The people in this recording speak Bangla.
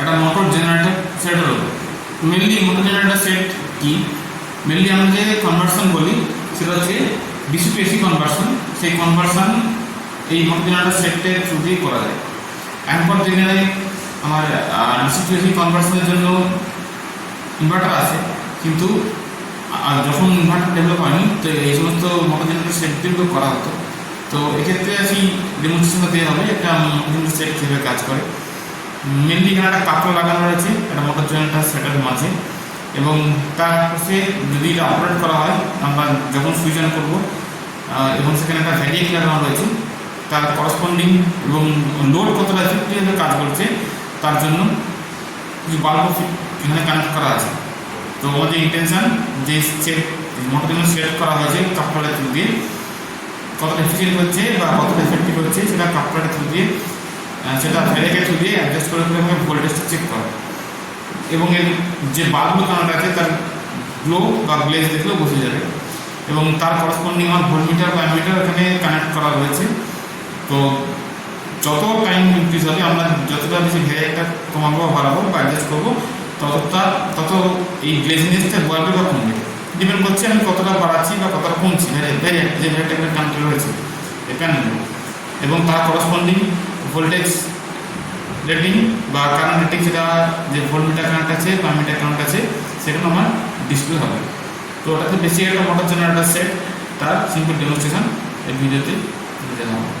একটা মোটর জেনারেটর সেটের উপর। মেনলি মোটর জেনারেটর সেট কি, মেনলি আমরা যে কনভার্সন বলি সেটা হচ্ছে ডিসি টু এসি কনভার্সন। সেই কনভার্সন এই মোটর জেনারেটর সেটের থ্রু দিয়ে করা যায়। এরপর জেনে আমার ডিসি টু এসি কনভার্সনের জন্য ইনভার্টার আছে, কিন্তু যখন ইনভার্টার ডেভেলপ হয়নি তো এই সমস্ত মোটর জেনারেটর সেটগুলো করা হতো। তো এক্ষেত্রে আসি ডেমনস্ট্রেশন দেওয়া হবে একটা মোটর জেনারেটর সেট কীভাবে কাজ করে। মেনলি এখানে একটা কাপড় লাগানো রয়েছে একটা মোটর জেনারেটর সেটের মাঝে, এবং তার পাশে যদি এটা অপারেট করা হয় আমরা যখন সুইচ অন করবো এবং সেখানে একটা ভ্যারিয়েক লাগানো রয়েছে, তার করসপন্ডিং এবং লোড কতটা এফেক্টিভভাবে কাজ করছে তার জন্য কিছু বাল্ব এখানে কানেক্ট করা আছে। তো আমাদের ইন্টেনশন যে সেট মোটর জেনারেটর সেট করা হয়েছে কাপড়ের থ্রু দিয়ে কতটা এফিসিয়েন্ট হচ্ছে বা কতটা এফেক্টিভ হচ্ছে সেটা কাপড়ের থ্রু দিয়ে সেটা ভ্যারিয়েকের থ্রু দিয়ে অ্যাডজাস্ট করে আমাকে ভোল্টেজটা চেক করে, এবং এর যে বাল্বগুলো কানেক্ট আছে তার গ্লো বা গ্লেজ দেখলেও বোঝা যাবে। এবং তার করসপন্ডিং আমার ভোল্টমিটার বা অ্যামিটার এখানে কানেক্ট করা রয়েছে। তো যত টাইম ইনক্রিজ হবে আমরা যতটা বেশি ভ্যারিয়েকটা কমাবো বাড়াবো বা অ্যাডজাস্ট করবো তত এই গ্লেজিনেসটা বাড়বে বা কমবে, ডিপেন্ড করছে আমি কতটা বাড়াচ্ছি বা কতটা কমছি ভ্যারিয়েক যে ভ্যারিয়েকটা কানেক্ট রয়েছে এই প্যানেলগুলো, এবং তার করসপন্ডিং ভোল্টেজ রেটিং বা কারেন্ট রেটিং সেটা যে ভোল্টমিটার কারেন্ট আছে বা মিটার কারেন্ট আছে সেখানে আমার ডিসপ্লে হবে। তো ওটাতে বেশি একটা মোটর জেনারেটর সেট তার সিম্পল ডেমনস্ট্রেশন এই ভিডিওতে দেওয়া হবে।